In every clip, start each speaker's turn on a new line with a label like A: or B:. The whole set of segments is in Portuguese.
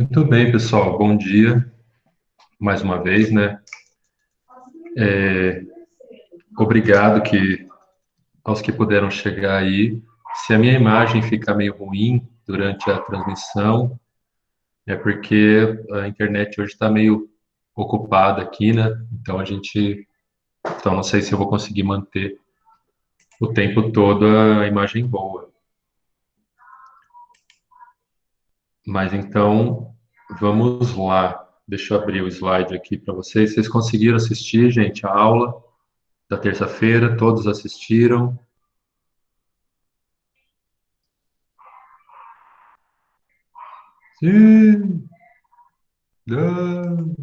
A: Muito bem, pessoal. Bom dia, mais uma vez, né? Obrigado aos que puderam chegar aí. Se a minha imagem ficar meio ruim durante a transmissão, é porque a internet hoje está meio ocupada aqui, né? Então não sei se eu vou conseguir manter o tempo todo a imagem boa. Mas então, vamos lá. Deixa eu abrir o slide aqui para vocês. Vocês conseguiram assistir, gente, a aula da terça-feira? Todos assistiram? Sim. Não.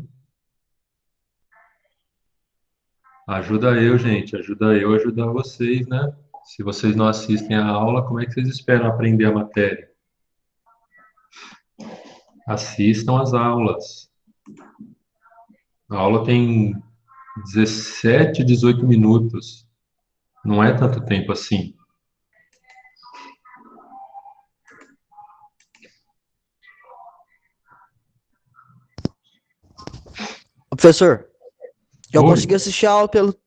A: Ajuda eu, gente. Ajuda eu a ajudar vocês, né? Se vocês não assistem a aula, como é que vocês esperam aprender a matéria? Assistam as aulas. A aula tem 17, 18 minutos. Não é tanto tempo assim.
B: Professor, eu
A: Oi.
B: consegui assistir a aula pelo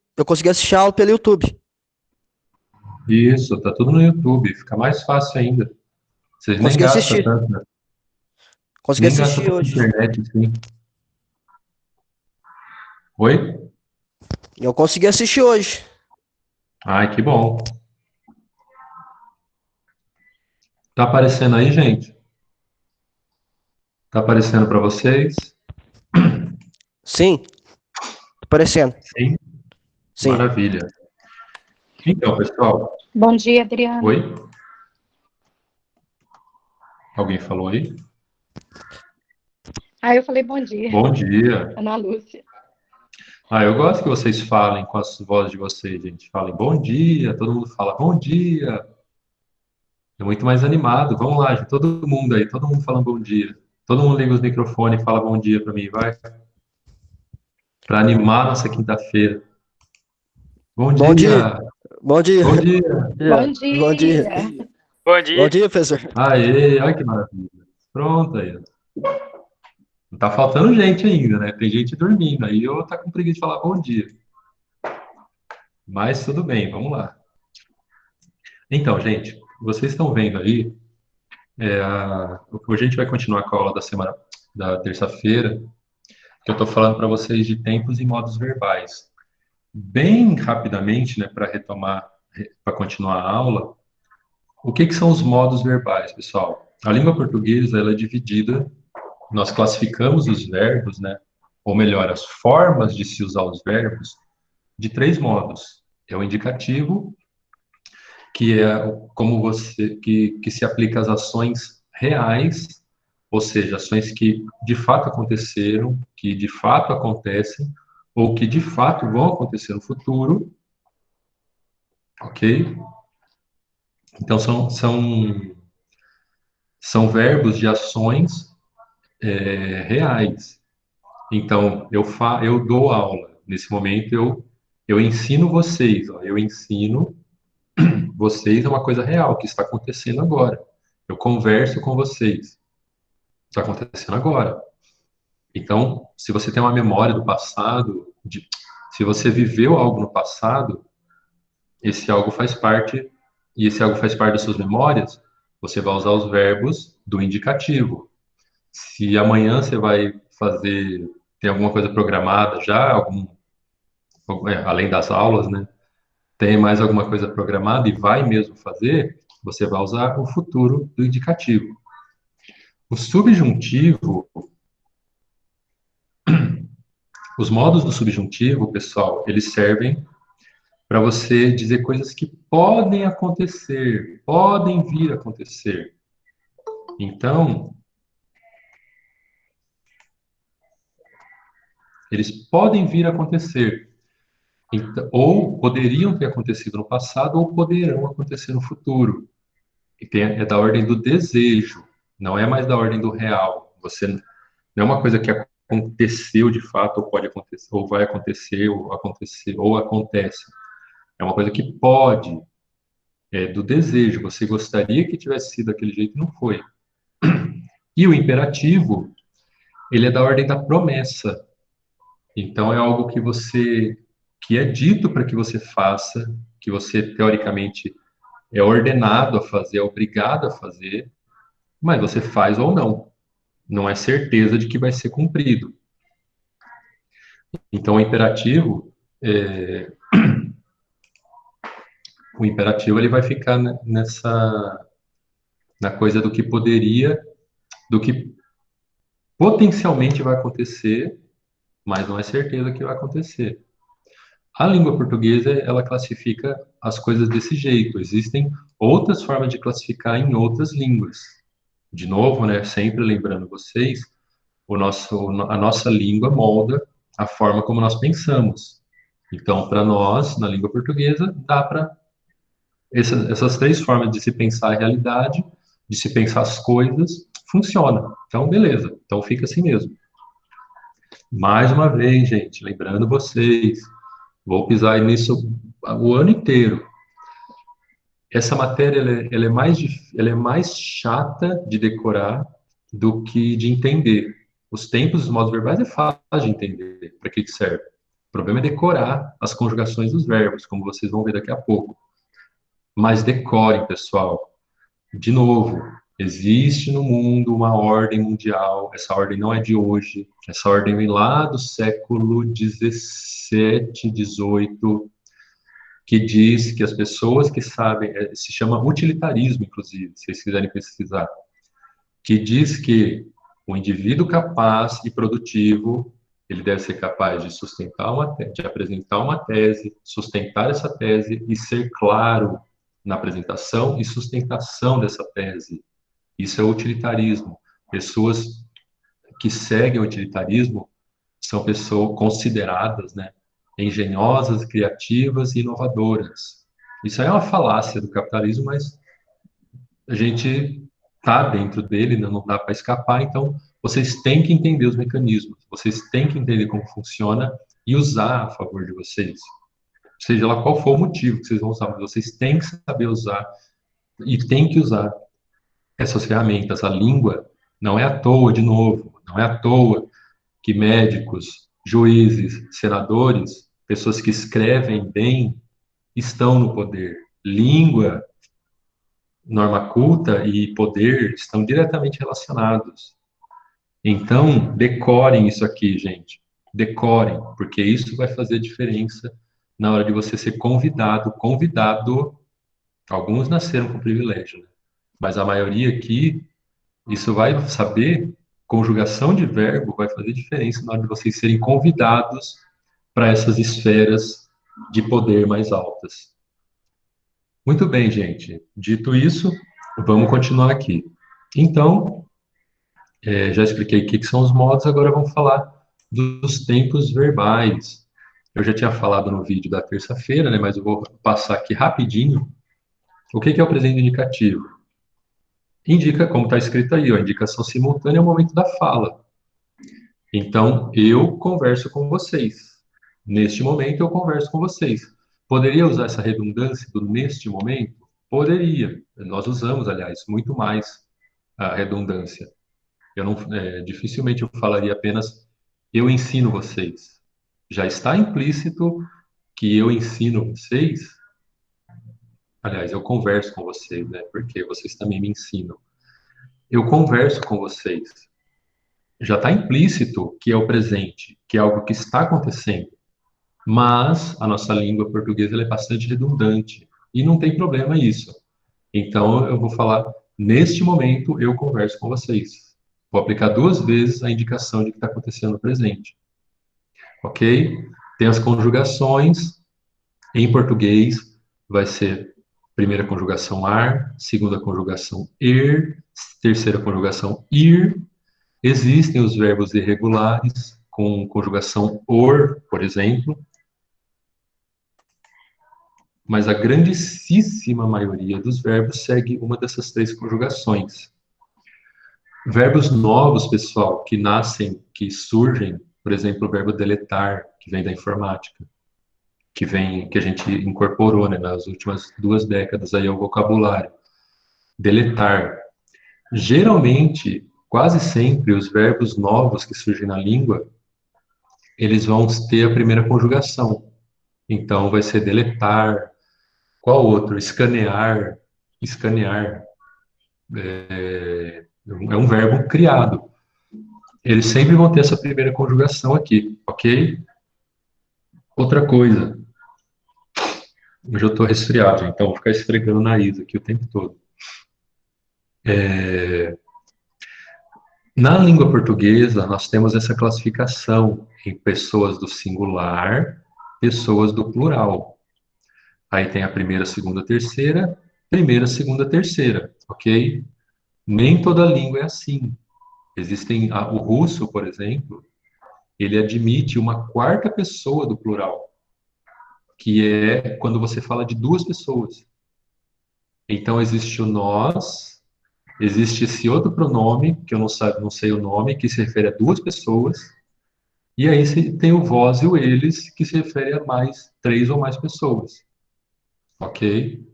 B: YouTube.
A: Isso, tá tudo no YouTube. Fica mais fácil ainda. Vocês nem
B: Consegui
A: gastam
B: assistir.
A: tanto, né?
B: Consegui
A: Nem gastam
B: assistir
A: tanta
B: hoje.
A: internet assim. Oi?
B: Eu consegui assistir hoje.
A: Ai, que bom. Tá aparecendo aí, gente? Tá aparecendo para vocês?
B: Sim, tá aparecendo.
A: Sim.
B: Sim.
A: Maravilha. Então, pessoal,
C: Bom dia, Adriana.
A: oi? Alguém falou aí?
C: Eu falei bom dia,
A: Bom dia.
C: Ana Lúcia.
A: Eu gosto que vocês falem com as vozes de vocês, gente. Falem bom dia, todo mundo fala bom dia. É muito mais animado. Vamos lá, gente, todo mundo aí, todo mundo falando bom dia. Todo mundo liga os microfones e fala bom dia para mim, vai? Para animar nossa quinta-feira. Bom
B: Bom dia.
A: dia.
B: Bom dia.
A: Bom dia.
C: Bom dia.
B: Bom dia.
D: Bom dia.
B: Bom dia, professor.
A: Aê, olha que maravilha. Pronto aí. Não tá faltando gente ainda, né? Tem gente dormindo. Aí eu tá com preguiça de falar bom dia. Mas tudo bem, vamos lá. Então, gente, vocês estão vendo aí, hoje a gente vai continuar com a aula da semana da terça-feira, que eu estou falando para vocês de tempos e modos verbais. Bem rapidamente, né, para retomar, para continuar a aula, o que são os modos verbais, pessoal? A língua portuguesa, ela é dividida, nós classificamos os verbos, né, ou melhor, as formas de se usar os verbos, de três modos. É o indicativo, que é como que se aplica às ações reais, ou seja, ações que de fato aconteceram, que de fato acontecem, ou que de fato vão acontecer no futuro, ok? Então são verbos de ações reais. Então eu dou aula nesse momento, eu ensino vocês, ó, eu ensino vocês é uma coisa real que está acontecendo agora. Eu converso com vocês. Está acontecendo agora. Então, se você tem uma memória do passado, se você viveu algo no passado, esse algo faz parte, e esse algo faz parte das suas memórias, você vai usar os verbos do indicativo. Se amanhã você vai fazer, tem alguma coisa programada já, além das aulas, né? Tem mais alguma coisa programada e vai mesmo fazer, você vai usar o futuro do indicativo. O subjuntivo, os modos do subjuntivo, pessoal, eles servem para você dizer coisas que podem acontecer, podem vir a acontecer. Então, eles podem vir a acontecer. Então, ou poderiam ter acontecido no passado, ou poderão acontecer no futuro. É da ordem do desejo, não é mais da ordem do real. Você não é uma coisa que aconteceu de fato, ou pode acontecer, ou vai acontecer, ou acontece. É uma coisa que pode, do desejo. Você gostaria que tivesse sido daquele jeito, não foi. E o imperativo, ele é da ordem da promessa. Então, é algo que é dito para que você faça, que você, teoricamente, é ordenado a fazer, é obrigado a fazer, mas você faz ou não. Não é certeza de que vai ser cumprido. Então, é, o imperativo ele vai ficar na coisa do que poderia, do que potencialmente vai acontecer, mas não é certeza que vai acontecer. A língua portuguesa, ela classifica as coisas desse jeito. Existem outras formas de classificar em outras línguas. De novo, né, sempre lembrando vocês, a nossa língua molda a forma como nós pensamos. Então, para nós, na língua portuguesa, dá para essas três formas de se pensar a realidade, de se pensar as coisas, funciona. Então, beleza. Então, fica assim mesmo. Mais uma vez, gente, lembrando vocês, vou pisar nisso o ano inteiro. Essa matéria ela é mais chata de decorar do que de entender. Os tempos, os modos verbais é fácil de entender para que serve. O problema é decorar as conjugações dos verbos, como vocês vão ver daqui a pouco. Mas decorem, pessoal. De novo, existe no mundo uma ordem mundial. Essa ordem não é de hoje. Essa ordem vem lá do século XVII, XVIII, que diz que as pessoas que sabem, se chama utilitarismo, inclusive, se vocês quiserem pesquisar, que diz que o indivíduo capaz e produtivo, ele deve ser capaz de de apresentar uma tese, sustentar essa tese e ser claro na apresentação e sustentação dessa tese. Isso é utilitarismo. Pessoas que seguem o utilitarismo são pessoas consideradas, né, engenhosas, criativas e inovadoras. Isso aí é uma falácia do capitalismo, mas a gente está dentro dele, não dá para escapar, então vocês têm que entender os mecanismos, vocês têm que entender como funciona e usar a favor de vocês. Seja lá qual for o motivo que vocês vão usar, mas vocês têm que saber usar e têm que usar essas ferramentas. A língua não é à toa, de novo, não é à toa que médicos, juízes, senadores, pessoas que escrevem bem, estão no poder. Língua, norma culta e poder estão diretamente relacionados. Então, decorem isso aqui, gente. Decorem, porque isso vai fazer diferença na hora de você ser convidado. Convidado, alguns nasceram com privilégio, né? Mas a maioria aqui, isso vai saber, conjugação de verbo vai fazer diferença na hora de vocês serem convidados para essas esferas de poder mais altas. Muito bem, gente. Dito isso, vamos continuar aqui. Então, já expliquei o que são os modos, agora vamos falar dos tempos verbais. Eu já tinha falado no vídeo da terça-feira, né, mas eu vou passar aqui rapidinho. O que é o presente indicativo? Indica, como está escrito aí, ó, indicação simultânea é o momento da fala. Então, eu converso com vocês. Neste momento, eu converso com vocês. Poderia usar essa redundância do neste momento? Poderia. Nós usamos, aliás, muito mais a redundância. Dificilmente eu falaria apenas eu ensino vocês. Já está implícito que eu ensino vocês. Aliás, eu converso com vocês, né? Porque vocês também me ensinam. Eu converso com vocês. Já está implícito que é o presente, que é algo que está acontecendo. Mas a nossa língua portuguesa ela é bastante redundante. E não tem problema isso. Então, eu vou falar, neste momento, eu converso com vocês. Vou aplicar duas vezes a indicação de que está acontecendo no presente. Ok? Tem as conjugações. Em português, vai ser primeira conjugação ar, segunda conjugação er, terceira conjugação ir. Existem os verbos irregulares, com conjugação or, por exemplo. Mas a grandíssima maioria dos verbos segue uma dessas três conjugações. Verbos novos, pessoal, que nascem, que surgem, por exemplo, o verbo deletar, que vem da informática, que a gente incorporou, né, nas últimas 2 décadas aí ao vocabulário. Deletar. Geralmente, quase sempre os verbos novos que surgem na língua, eles vão ter a primeira conjugação. Então, vai ser deletar. Qual outro? Escanear. Escanear é um verbo criado. Eles sempre vão ter essa primeira conjugação aqui, ok? Outra coisa. Hoje eu estou resfriado, então vou ficar esfregando o nariz aqui o tempo todo. Na língua portuguesa, nós temos essa classificação em pessoas do singular, pessoas do plural. Aí tem a primeira, segunda, terceira, ok? Nem toda língua é assim. O russo, por exemplo, ele admite uma quarta pessoa do plural, que é quando você fala de duas pessoas. Então, existe o nós, existe esse outro pronome, que eu não sei o nome, que se refere a duas pessoas, e aí tem o vós e o eles, que se refere a três ou mais pessoas. Ok?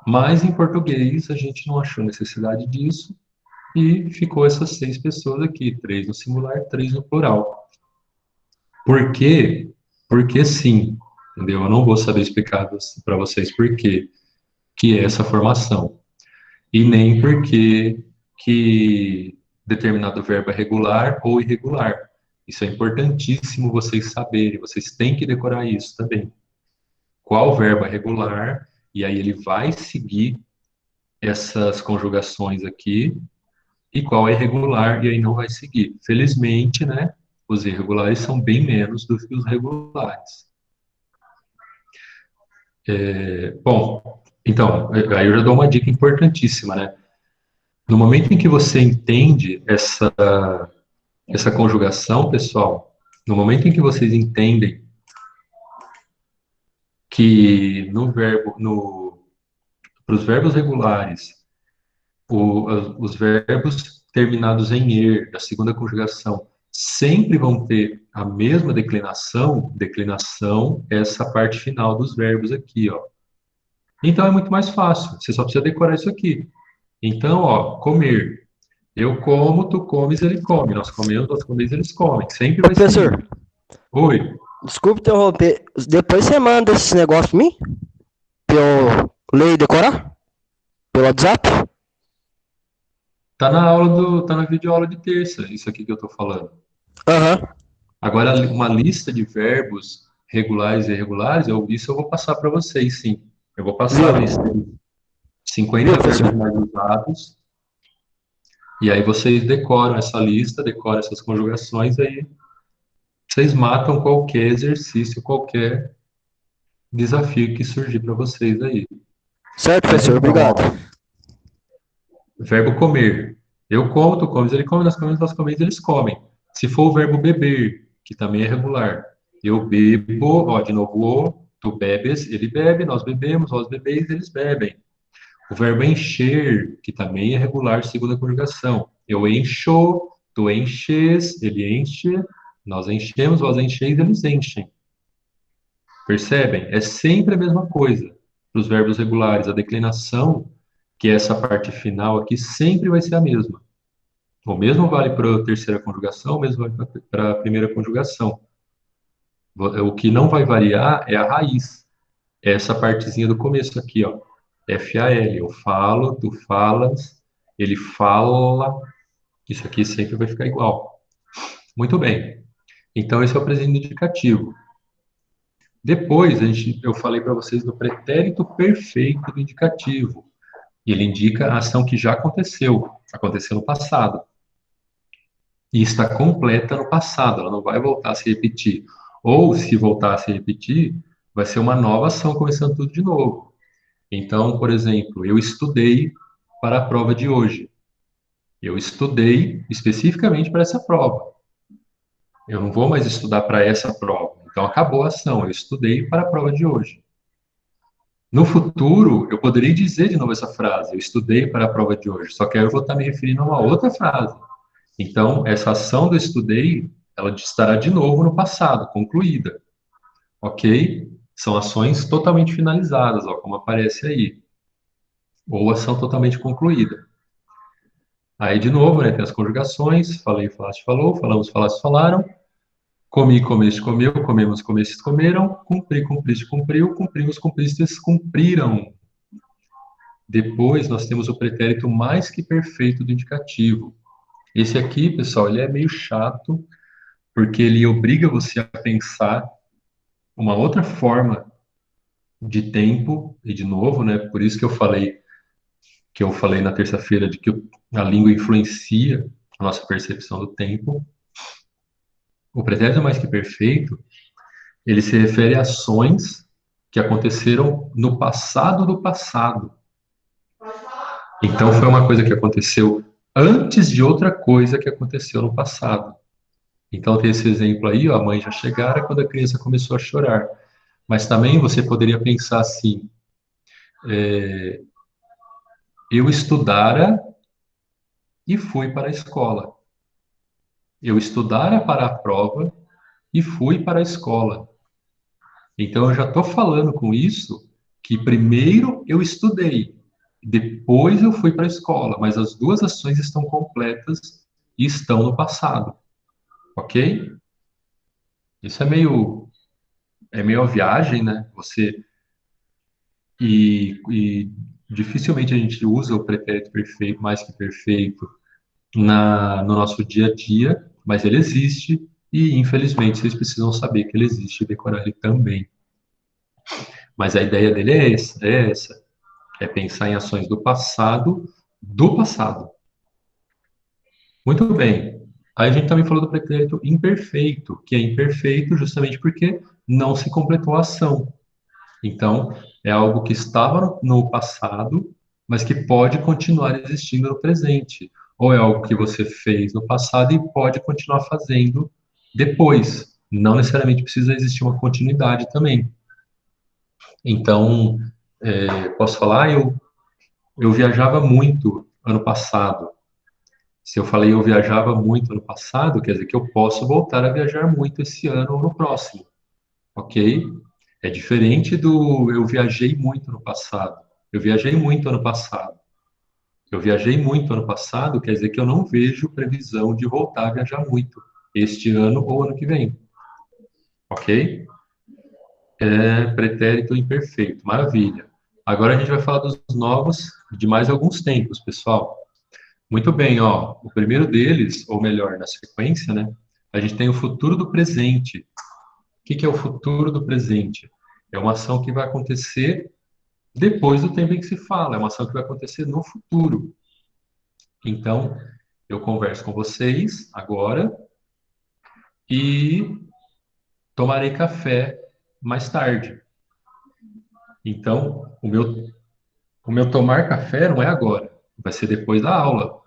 A: Mas em português a gente não achou necessidade disso, e ficou essas 6 pessoas aqui, 3 no singular, 3 no plural. Por quê? Porque sim, entendeu? Eu não vou saber explicar para vocês por quê que é essa formação. E nem por que determinado verbo é regular ou irregular. Isso é importantíssimo vocês saberem, vocês têm que decorar isso também. Qual verbo é regular, e aí ele vai seguir essas conjugações aqui, e qual é irregular, e aí não vai seguir. Felizmente, né, os irregulares são bem menos do que os regulares. Bom, então, aí eu já dou uma dica importantíssima, né? No momento em que você entende essa conjugação, pessoal, no momento em que vocês entendem que para os verbos regulares, os verbos terminados em er, da segunda conjugação, sempre vão ter a mesma declinação, é essa parte final dos verbos aqui, ó. Então é muito mais fácil, você só precisa decorar isso aqui. Então, ó, comer. Eu como, tu comes, ele come. Nós comemos, nós comemos, eles comem. Sempre vai ser.
B: Professor,
A: Oi.
B: desculpe interromper. Depois você manda esse negócio pra mim? Pra eu ler e decorar? Pelo WhatsApp?
A: Tá na videoaula de terça, isso aqui que eu tô falando.
B: Aham.
A: Agora, uma lista de verbos regulares e irregulares, isso eu vou passar para vocês, sim. Eu vou passar a lista de 50 verbos mais usados. E aí vocês decoram essa lista, decoram essas conjugações, aí vocês matam qualquer exercício, qualquer desafio que surgir para vocês aí.
B: Certo, professor, obrigado.
A: Verbo comer. Eu como, tu comes, ele come, nós comemos, eles comem. Se for o verbo beber, que também é regular. Eu bebo, ó, de novo, tu bebes, ele bebe, nós bebemos, vós bebeis, eles bebem. O verbo encher, que também é regular, segunda conjugação. Eu encho, tu enches, ele enche, nós enchemos, vós encheis, eles enchem. Percebem? É sempre a mesma coisa. Para os verbos regulares, a declinação, que é essa parte final aqui, sempre vai ser a mesma. O mesmo vale para a terceira conjugação, o mesmo vale para a primeira conjugação. O que não vai variar é a raiz. É essa partezinha do começo aqui, ó. F-A-L. Eu falo, tu falas, ele fala. Isso aqui sempre vai ficar igual. Muito bem. Então, esse é o presente indicativo. Depois, eu falei para vocês do pretérito perfeito do indicativo. Ele indica a ação que já aconteceu no passado. E está completa no passado, ela não vai voltar a se repetir. Ou, se voltar a se repetir, vai ser uma nova ação começando tudo de novo. Então, por exemplo, eu estudei para a prova de hoje. Eu estudei especificamente para essa prova. Eu não vou mais estudar para essa prova. Então, acabou a ação. Eu estudei para a prova de hoje. No futuro, eu poderia dizer de novo essa frase. Eu estudei para a prova de hoje. Só que aí eu vou estar me referindo a uma outra frase. Então, essa ação do estudei, ela estará de novo no passado, concluída. Ok? São ações totalmente finalizadas, ó, como aparece aí. Ou ação totalmente concluída. Aí, de novo, né, tem as conjugações, falei, falaste, falou, falamos, falaste, falaram, comi, comeste, comeu, comemos, comestes, comeram, cumpri, cumpriste, cumpriu, cumprimos, cumpristes, cumpriram. Depois, nós temos o pretérito mais que perfeito do indicativo. Esse aqui, pessoal, ele é meio chato, porque ele obriga você a pensar uma outra forma de tempo, e de novo, né, por isso que eu falei na terça-feira de que a língua influencia a nossa percepção do tempo. O pretérito mais que perfeito, ele se refere a ações que aconteceram no passado do passado. Então, foi uma coisa que aconteceu antes de outra coisa que aconteceu no passado. Então, tem esse exemplo aí, ó, a mãe já chegara quando a criança começou a chorar. Mas também você poderia pensar assim, eu estudara e fui para a escola. Eu estudara para a prova e fui para a escola. Então, eu já estou falando com isso que primeiro eu estudei, depois eu fui para a escola, mas as duas ações estão completas e estão no passado, ok? Isso é meio a viagem, né? E dificilmente a gente usa o pretérito perfeito, mais que perfeito, no nosso dia a dia, mas ele existe e, infelizmente, vocês precisam saber que ele existe e decorar ele também. Mas a ideia dele é pensar em ações do passado, do passado. Muito bem. Aí a gente também falou do pretérito imperfeito, que é imperfeito justamente porque não se completou a ação. Então, é algo que estava no passado, mas que pode continuar existindo no presente. Ou é algo que você fez no passado e pode continuar fazendo depois. Não necessariamente precisa existir uma continuidade também. Então, posso falar, eu viajava muito ano passado. Se eu falei eu viajava muito ano passado, quer dizer que eu posso voltar a viajar muito esse ano ou no próximo, ok? É diferente do eu viajei muito no passado. Eu viajei muito ano passado. Eu viajei muito ano passado, quer dizer que eu não vejo previsão de voltar a viajar muito este ano ou ano que vem, ok? Pretérito imperfeito, maravilha. Agora a gente vai falar dos novos de mais alguns tempos, pessoal. Muito bem, ó. O primeiro deles, ou melhor, na sequência, né? A gente tem o futuro do presente. O que que é o futuro do presente? É uma ação que vai acontecer depois do tempo em que se fala. É uma ação que vai acontecer no futuro. Então, eu converso com vocês agora e tomarei café mais tarde. Então, o meu tomar café não é agora, vai ser depois da aula.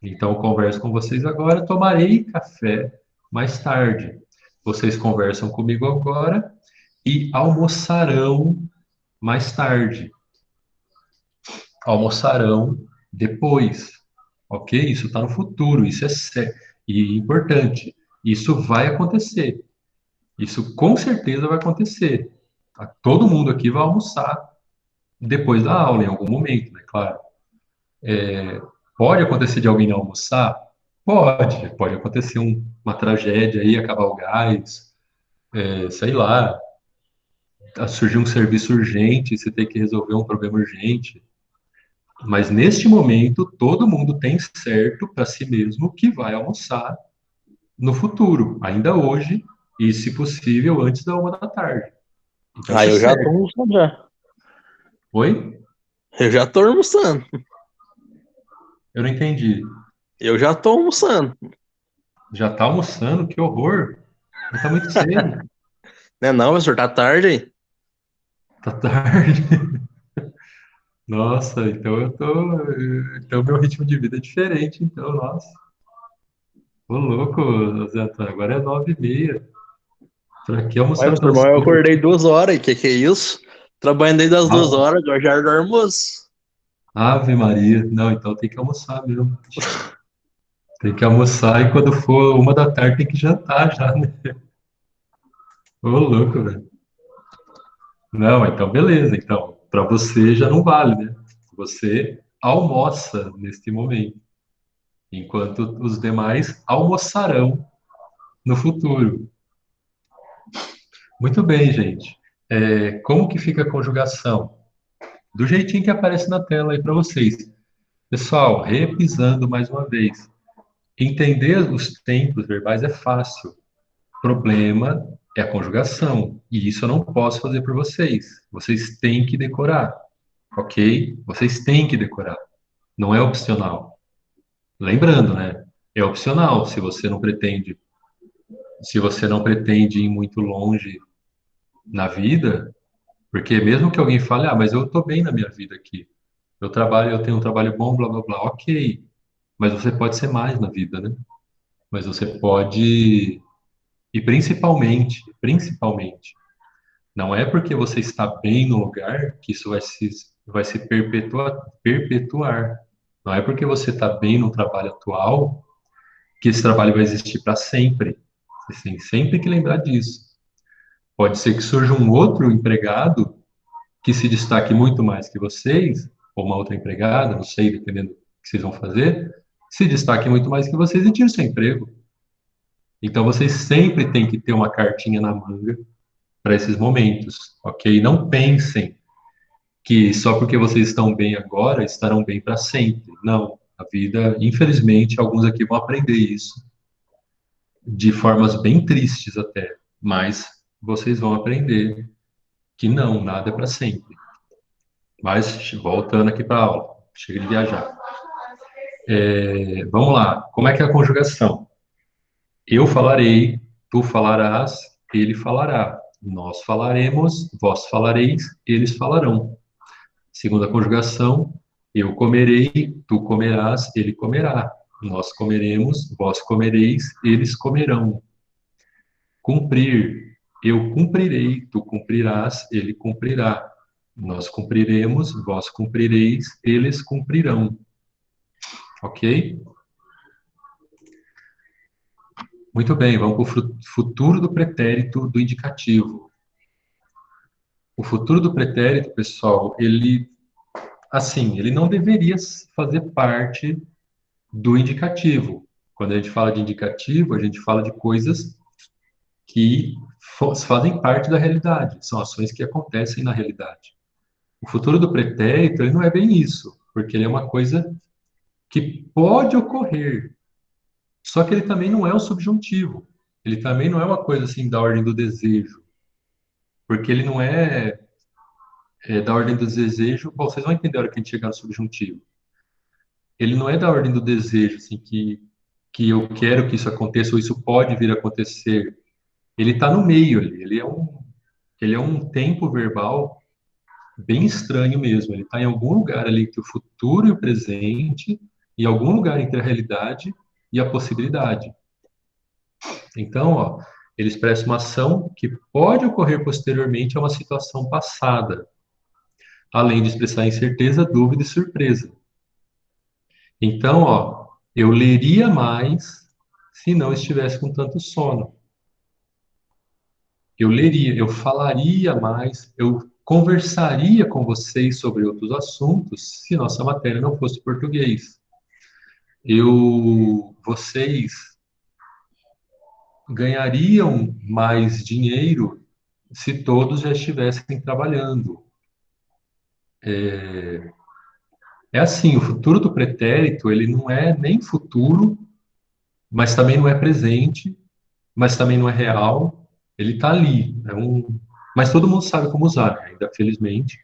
A: Então, eu converso com vocês agora, tomarei café mais tarde. Vocês conversam comigo agora e almoçarão mais tarde. Almoçarão depois. Ok? Isso está no futuro, isso é sério e importante. Isso vai acontecer. Isso com certeza vai acontecer. Tá? Todo mundo aqui vai almoçar depois da aula, em algum momento, né? Claro. Pode acontecer de alguém não almoçar? Pode acontecer uma tragédia aí, acabar o gás, sei lá, surgir um serviço urgente, você tem que resolver um problema urgente. Mas neste momento, todo mundo tem certo para si mesmo que vai almoçar no futuro, ainda hoje, e se possível, antes da 1 da tarde. Então,
D: Ah,
A: isso é
D: eu já tô
A: certo.
D: almoçando já.
A: Oi?
D: Eu já tô almoçando.
A: Eu não entendi.
D: Eu já tô almoçando.
A: Já tá almoçando? Que horror! Mas tá muito cedo.
D: Né não, professor? Tá tarde aí.
A: Tá tarde. Nossa, então então meu ritmo de vida é diferente, então, nossa. Ô louco, Zé Antônio, agora é 9h30. Tô aqui
D: Mas,
A: almoçando
D: professor,
A: tão
D: mas eu
A: cedo.
D: acordei 2 horas. Que é isso? Trabalhando desde as 2 horas, agora já é do almoço.
A: Ave Maria. Não, então tem que almoçar mesmo. Tem que almoçar e quando for 1 da tarde tem que jantar já, né? Ô louco, velho. Não, então beleza. Então, para você já não vale, né? Você almoça neste momento. enquanto os demais almoçarão no futuro. Muito bem, gente. Como que fica a conjugação? Do jeitinho que aparece na tela aí para vocês. Pessoal, repisando mais uma vez. Entender os tempos verbais é fácil. O problema é a conjugação. E isso eu não posso fazer por vocês. Vocês têm que decorar, ok? Vocês têm que decorar. Não é opcional. Lembrando, né? É opcional se você não pretende ir muito longe na vida, porque mesmo que alguém fale, mas eu estou bem na minha vida aqui. Eu tenho um trabalho bom, blá blá blá, ok. Mas você pode ser mais na vida, né? Mas você pode, e principalmente, não é porque você está bem no lugar que isso vai se perpetuar. Não é porque você está bem no trabalho atual que esse trabalho vai existir para sempre. Você tem sempre que lembrar disso. Pode ser que surja um outro empregado que se destaque muito mais que vocês, ou uma outra empregada, não sei, dependendo do que vocês vão fazer, se destaque muito mais que vocês e tire o seu emprego. Então, vocês sempre têm que ter uma cartinha na manga para esses momentos, ok? Não pensem que só porque vocês estão bem agora, estarão bem para sempre. Não. A vida, infelizmente, alguns aqui vão aprender isso de formas bem tristes até, mas vocês vão aprender que não, nada é para sempre. Mas voltando aqui para a aula, chega de viajar. Vamos lá, como é que é a conjugação? Eu falarei, tu falarás, ele falará. Nós falaremos, vós falareis, eles falarão. Segunda conjugação, eu comerei, tu comerás, ele comerá. Nós comeremos, vós comereis, eles comerão. Cumprir, eu cumprirei, tu cumprirás, ele cumprirá. Nós cumpriremos, vós cumprireis, eles cumprirão. Ok? Muito bem, vamos para o futuro do pretérito do indicativo. O futuro do pretérito, pessoal, ele não deveria fazer parte do indicativo. Quando a gente fala de indicativo, a gente fala de coisas que fazem parte da realidade, são ações que acontecem na realidade. O futuro do pretérito, ele não é bem isso, porque ele é uma coisa que pode ocorrer, só que ele também não é um subjuntivo. Ele também não é uma coisa assim da ordem do desejo, porque ele não é da ordem do desejo. Bom, vocês vão entender a hora que a gente chegar no subjuntivo. Ele não é da ordem do desejo, assim, que eu quero que isso aconteça ou isso pode vir a acontecer. Ele está no meio ali. Ele é um tempo verbal bem estranho mesmo. Ele está em algum lugar ali entre o futuro e o presente, em algum lugar entre a realidade e a possibilidade. Então, ó, ele expressa uma ação que pode ocorrer posteriormente a uma situação passada, além de expressar incerteza, dúvida e surpresa. Então, ó, eu leria mais se não estivesse com tanto sono. Eu leria, eu falaria mais, eu conversaria com vocês sobre outros assuntos se nossa matéria não fosse português. Vocês ganhariam mais dinheiro se todos já estivessem trabalhando. É assim, o futuro do pretérito, ele não é nem futuro, mas também não é presente, mas também não é real. Ele está ali. Mas todo mundo sabe como usar, né? Ainda felizmente.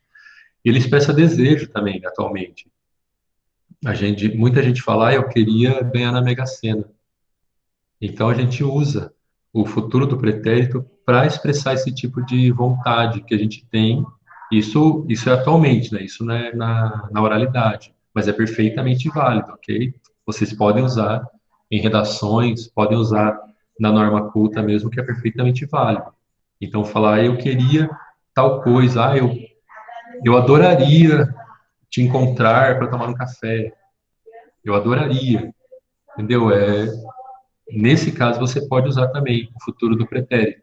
A: Ele expressa desejo também, atualmente. Muita gente fala, eu queria ganhar na Mega Sena. Então a gente usa o futuro do pretérito para expressar esse tipo de vontade que a gente tem. Isso é atualmente, né? Isso não é na oralidade, mas é perfeitamente válido, ok? Vocês podem usar em redações, podem usar na norma culta mesmo, que é perfeitamente válido. Então, falar, eu queria tal coisa, eu adoraria te encontrar para tomar um café. Eu adoraria, entendeu? Nesse caso, você pode usar também o futuro do pretérito.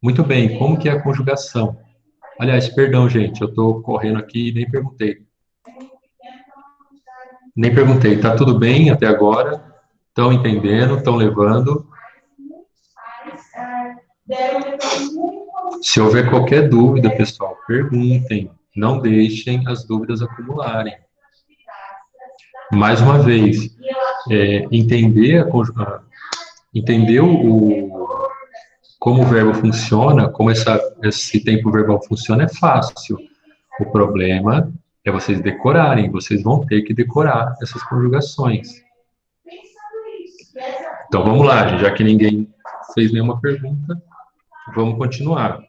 A: Muito bem, como que é a conjugação? Aliás, perdão, gente, eu estou correndo aqui e nem perguntei. Nem perguntei, tá tudo bem até agora? Estão entendendo? Estão levando? Se houver qualquer dúvida, pessoal, perguntem. Não deixem as dúvidas acumularem. Mais uma vez, entender como o verbo funciona, como esse tempo verbal funciona, é fácil. O problema é vocês decorarem, vocês vão ter que decorar essas conjugações. Então vamos lá, gente, já que ninguém fez nenhuma pergunta, vamos continuar.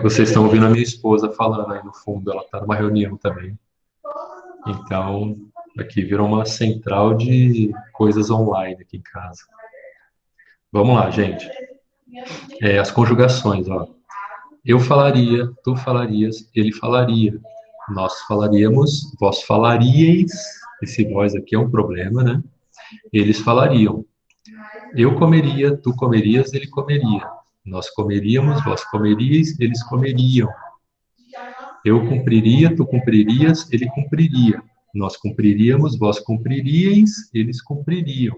A: Vocês estão ouvindo a minha esposa falando aí no fundo, ela está numa reunião também. Então, aqui virou uma central de coisas online aqui em casa. Vamos lá, gente. As conjugações, ó. Eu falaria, tu falarias, ele falaria. Nós falaríamos, vós falaríeis. Esse vós aqui é um problema, né? Eles falariam. Eu comeria, tu comerias, ele comeria. Nós comeríamos, vós comeríeis, eles comeriam. Eu cumpriria, tu cumpririas, ele cumpriria. Nós cumpriríamos, vós cumpriríeis, eles cumpririam.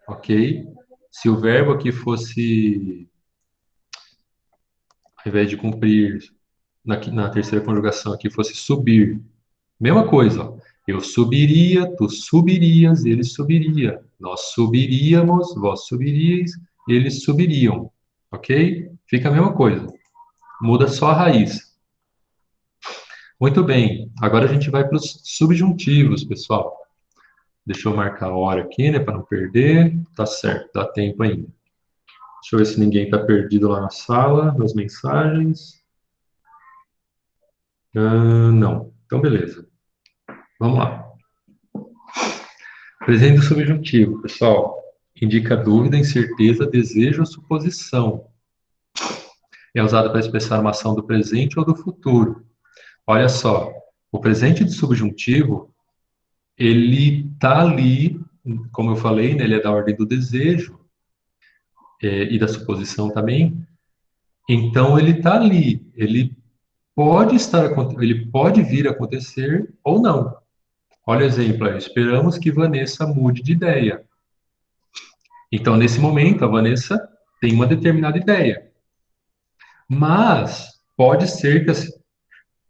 A: Ok? Se o verbo aqui fosse, ao invés de cumprir, na terceira conjugação aqui, fosse subir. Mesma coisa, ó. Eu subiria, tu subirias, ele subiria. Nós subiríamos, vós subiríeis, eles subiriam. Ok? Fica a mesma coisa. Muda só a raiz. Muito bem. Agora a gente vai para os subjuntivos, pessoal. Deixa eu marcar a hora aqui, né, para não perder. Tá certo, dá tempo ainda. Deixa eu ver se ninguém está perdido lá na sala, nas mensagens. Não. Então, beleza. Vamos lá. Presente do subjuntivo, pessoal. Indica dúvida, incerteza, desejo ou suposição. É usado para expressar uma ação do presente ou do futuro. Olha só, o presente do subjuntivo, ele está ali, como eu falei, né, ele é da ordem do desejo, e da suposição também. Então, ele está ali, ele pode vir a acontecer ou não. Olha o exemplo aí, esperamos que Vanessa mude de ideia. Então, nesse momento, a Vanessa tem uma determinada ideia. Mas pode ser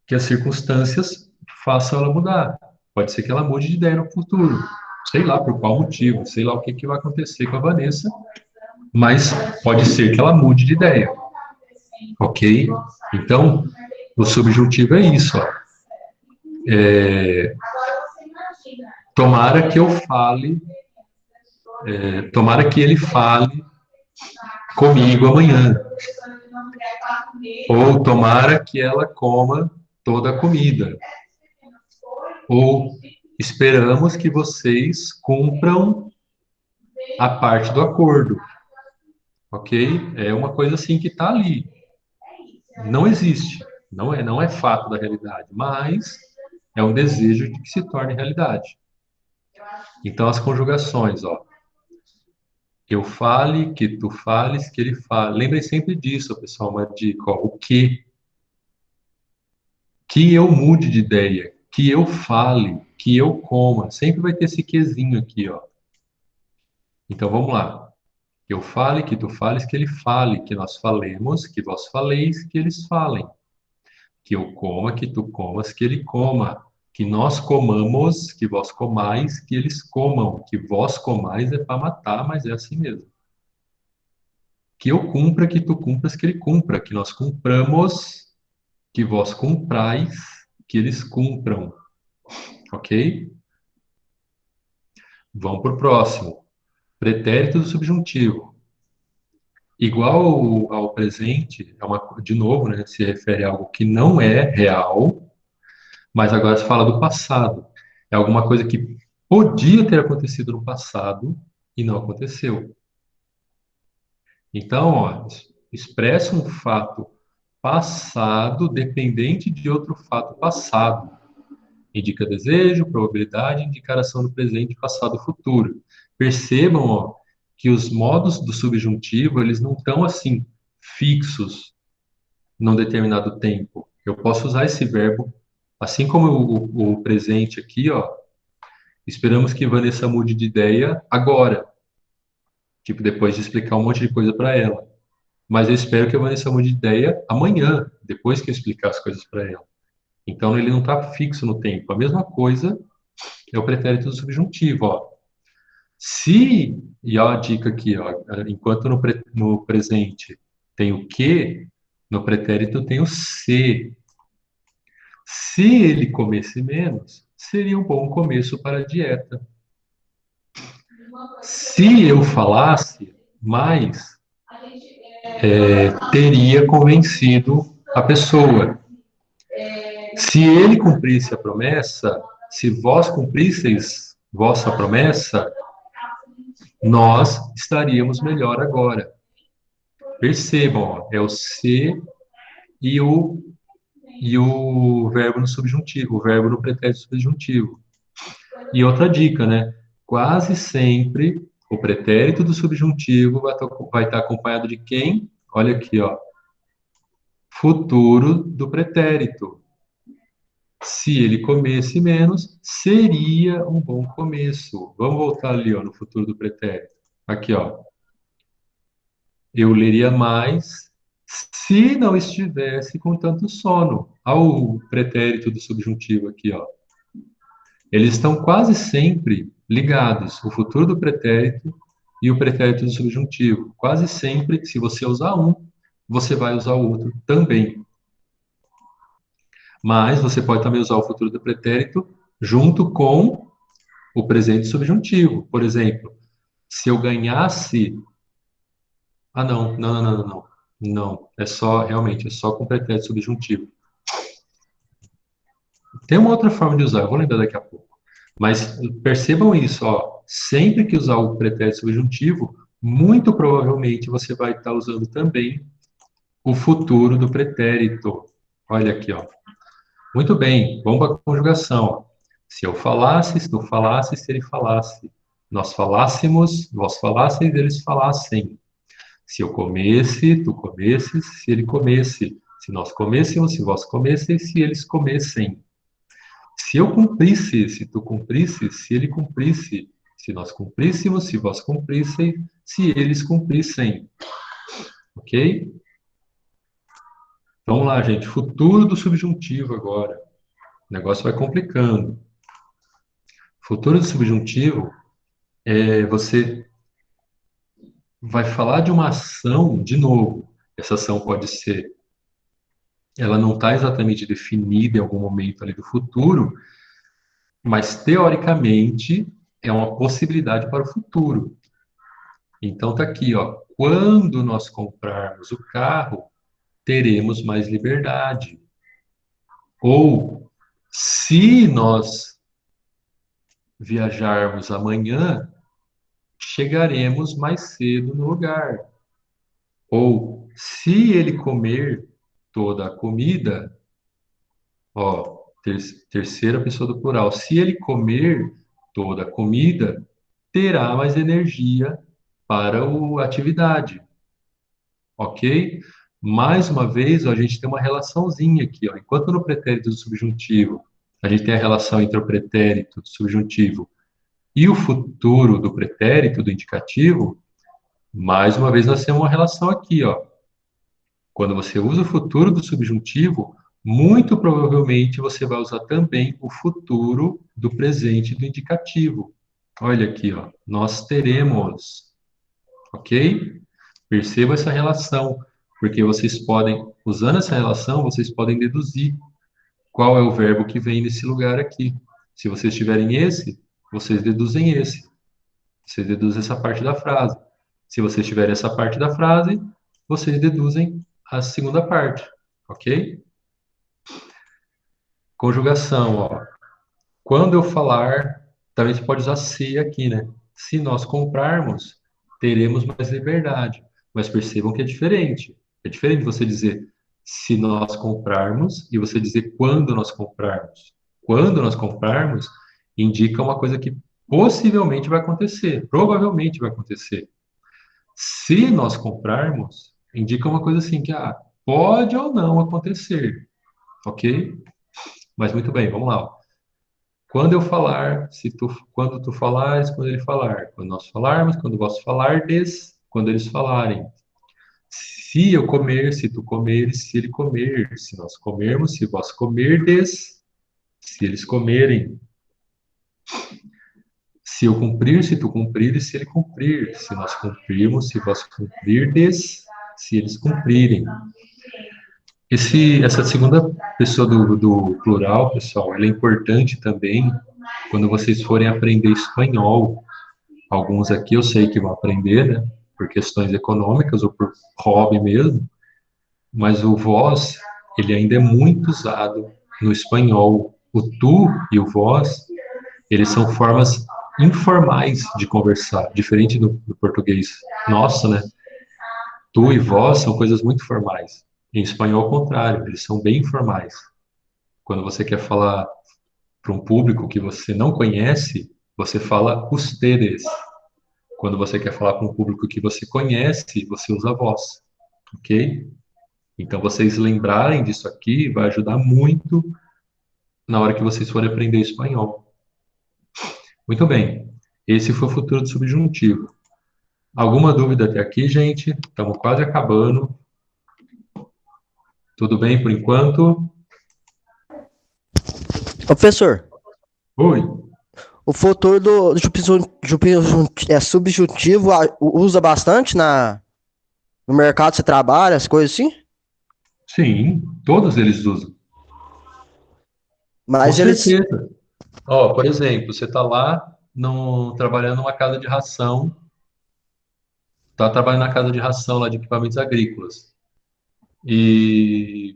A: que as circunstâncias façam ela mudar. Pode ser que ela mude de ideia no futuro. Sei lá por qual motivo, sei lá o que vai acontecer com a Vanessa, mas pode ser que ela mude de ideia. Ok? Então, o subjuntivo é isso, ó. Tomara que eu fale, tomara que ele fale comigo amanhã. Ou tomara que ela coma toda a comida. Ou esperamos que vocês cumpram a parte do acordo. Ok? É uma coisa assim que está ali. Não existe. Não é fato da realidade, mas é um desejo de que se torne realidade. Então, as conjugações, ó. Eu fale, que tu fales, que ele fale. Lembrem sempre disso, pessoal, uma dica, ó. O que. Que eu mude de ideia, que eu fale, que eu coma. Sempre vai ter esse quezinho aqui, ó. Então, vamos lá. Que eu fale, que tu fales, que ele fale, que nós falemos, que vós faleis, que eles falem. Que eu coma, que tu comas, que ele coma. Que nós comamos, que vós comais, que eles comam. Que vós comais é para matar, mas é assim mesmo. Que eu cumpra, que tu cumpras, que ele cumpra. Que nós cumpramos, que vós cumprais, que eles cumpram. Ok? Vamos para o próximo. Pretérito do subjuntivo. Igual ao presente, de novo, né, se refere a algo que não é real, mas agora se fala do passado. É alguma coisa que podia ter acontecido no passado e não aconteceu. Então, ó, expressa um fato passado dependente de outro fato passado. Indica desejo, probabilidade, indicação do presente, passado, futuro. Percebam, ó, que os modos do subjuntivo, eles não estão assim fixos num determinado tempo. Eu posso usar esse verbo Assim como o presente aqui, ó, esperamos que Vanessa mude de ideia agora, tipo, depois de explicar um monte de coisa para ela. Mas eu espero que a Vanessa mude de ideia amanhã, depois que eu explicar as coisas para ela. Então, ele não está fixo no tempo. A mesma coisa é o pretérito do subjuntivo, ó. Se, e ó a dica aqui, ó, enquanto no presente tem o que, no pretérito tem o se. Se ele comesse menos, seria um bom começo para a dieta. Se eu falasse mais, teria convencido a pessoa. Se ele cumprisse a promessa, se vós cumprisseis vossa promessa, nós estaríamos melhor agora. Percebam, ó, é o se e o verbo no subjuntivo, o verbo no pretérito subjuntivo. E outra dica, né? Quase sempre o pretérito do subjuntivo vai estar acompanhado de quem? Olha aqui, ó. Futuro do pretérito. Se ele comesse menos, seria um bom começo. Vamos voltar ali, ó, no futuro do pretérito. Aqui, ó. Eu leria mais se não estivesse com tanto sono. Olha o pretérito do subjuntivo aqui, ó. Eles estão quase sempre ligados, o futuro do pretérito e o pretérito do subjuntivo. Quase sempre, se você usar um, você vai usar o outro também. Mas você pode também usar o futuro do pretérito junto com o presente subjuntivo. Por exemplo, se eu ganhasse... Ah, não, não, não, não, não. Não, é só, realmente, é só com pretérito subjuntivo. Tem uma outra forma de usar, eu vou lembrar daqui a pouco. Mas percebam isso, ó. Sempre que usar o pretérito subjuntivo, muito provavelmente você vai estar usando também o futuro do pretérito. Olha aqui, ó. Muito bem, vamos para a conjugação, ó. Se eu falasse, se tu falasse, se ele falasse. Nós falássemos, vós falasseis, eles falassem. Se eu comesse, tu comesses, se ele comesse. Se nós comêssemos, se vós comesseis, se eles comessem. Se eu cumprisse, se tu cumprisses, se ele cumprisse, se nós cumpríssemos, se vós cumprisseis, se eles cumprissem. Ok? Vamos lá, gente. Futuro do subjuntivo agora. O negócio vai complicando. Futuro do subjuntivo é você vai falar de uma ação de novo. Essa ação pode ser, ela não está exatamente definida em algum momento ali do futuro, mas teoricamente é uma possibilidade para o futuro. Então tá aqui, ó. Quando nós comprarmos o carro, teremos mais liberdade. Ou se nós viajarmos amanhã, chegaremos mais cedo no lugar. Ou se ele comer toda a comida, ó, terceira pessoa do plural, se ele comer toda a comida, terá mais energia para a atividade. Ok? Mais uma vez, ó, a gente tem uma relaçãozinha aqui, ó. Enquanto no pretérito do subjuntivo, a gente tem a relação entre o pretérito do subjuntivo e o futuro do pretérito do indicativo, mais uma vez nós temos uma relação aqui, ó. Quando você usa o futuro do subjuntivo, muito provavelmente você vai usar também o futuro do presente do indicativo. Olha aqui, ó. Nós teremos. Ok? Perceba essa relação, porque vocês podem, usando essa relação, vocês podem deduzir qual é o verbo que vem nesse lugar aqui. Se vocês tiverem esse, vocês deduzem esse. Vocês deduzem essa parte da frase. Se vocês tiverem essa parte da frase, vocês deduzem a segunda parte. Ok? Conjugação, ó. Quando eu falar, também você pode usar se aqui, né? Se nós comprarmos, teremos mais liberdade. Mas percebam que é diferente. É diferente você dizer se nós comprarmos e você dizer quando nós comprarmos. Quando nós comprarmos, indica uma coisa que possivelmente vai acontecer, provavelmente vai acontecer. Se nós comprarmos, indica uma coisa assim que pode ou não acontecer, ok? Mas muito bem, vamos lá. Quando eu falar, quando tu falares, quando ele falar, quando nós falarmos, quando vós falardes, quando eles falarem. Se eu comer, se tu comeres, se ele comer, se nós comermos, se vós comerdes, se eles comerem. Se eu cumprir, se tu cumprires, se ele cumprir, se nós cumprirmos, se vós cumprirdes, se eles cumprirem. Essa segunda pessoa do plural, pessoal, ela é importante também quando vocês forem aprender espanhol. Alguns aqui eu sei que vão aprender, né, por questões econômicas ou por hobby mesmo, mas o vós, ele ainda é muito usado no espanhol. O tu e o vós, eles são formas informais de conversar, diferente do português nosso, né? Tu e vós são coisas muito formais. Em espanhol, ao contrário, eles são bem informais. Quando você quer falar para um público que você não conhece, você fala ustedes. Quando você quer falar para um público que você conhece, você usa vós, ok? Então, vocês lembrarem disso aqui vai ajudar muito na hora que vocês forem aprender espanhol. Muito bem. Esse foi o futuro do subjuntivo. Alguma dúvida até aqui, gente? Estamos quase acabando. Tudo bem por enquanto?
B: Ô, professor,
A: Oi.
B: o futuro do subjuntivo usa bastante no mercado que você trabalha, as coisas assim?
A: Sim, todos eles usam.
B: Mas
A: Com
B: eles.
A: certeza. Ó, por exemplo, você está lá trabalhando numa casa de ração, está trabalhando na casa de ração lá de equipamentos agrícolas. E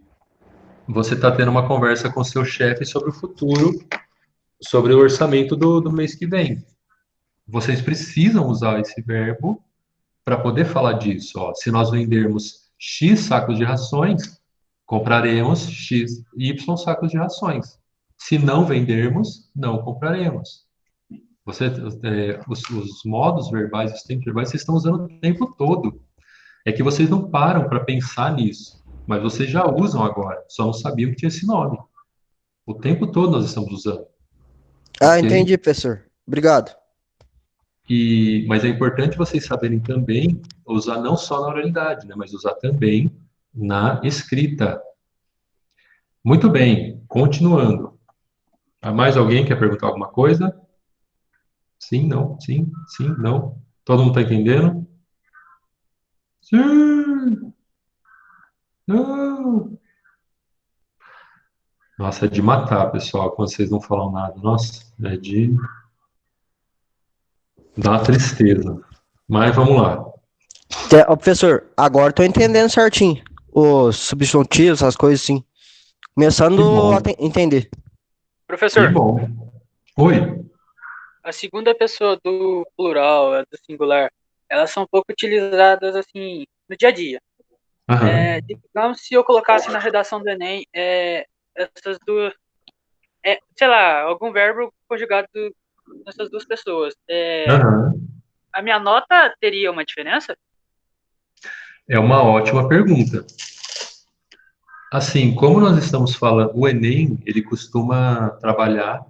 A: você está tendo uma conversa com seu chefe sobre o futuro, sobre o orçamento do mês que vem. Vocês precisam usar esse verbo para poder falar disso. Ó, se nós vendermos X sacos de rações, compraremos X, Y sacos de rações. Se não vendermos, não compraremos. Os modos verbais, os tempos verbais, vocês estão usando o tempo todo. É que vocês não param para pensar nisso, mas vocês já usam agora, só não sabiam que tinha esse nome. O tempo todo nós estamos usando.
B: Ah,
A: Ok?
B: entendi, professor. Obrigado.
A: Mas é importante vocês saberem também usar não só na oralidade, né, mas usar também na escrita. Muito bem, continuando. Há mais alguém que quer perguntar alguma coisa? Sim, não, sim, não. Todo mundo está entendendo? Sim, não. Nossa, é de matar, pessoal, quando vocês não falam nada. Nossa, é de dar uma tristeza. Mas vamos lá.
B: Ô, professor, agora tô entendendo certinho. Os subjuntivos, essas coisas assim. Começando
A: Que bom,
B: a entender.
A: que
E: Professor,
A: bom. Oi.
E: a segunda pessoa do plural, a do singular, elas são pouco utilizadas assim no dia a dia.
A: Aham.
E: Digamos, se eu colocasse na redação do Enem essas duas, sei lá, algum verbo conjugado nessas duas pessoas,
A: Aham.
E: a minha nota teria uma diferença?
A: É uma ótima pergunta. Assim, como nós estamos falando, o Enem, ele costuma trabalhar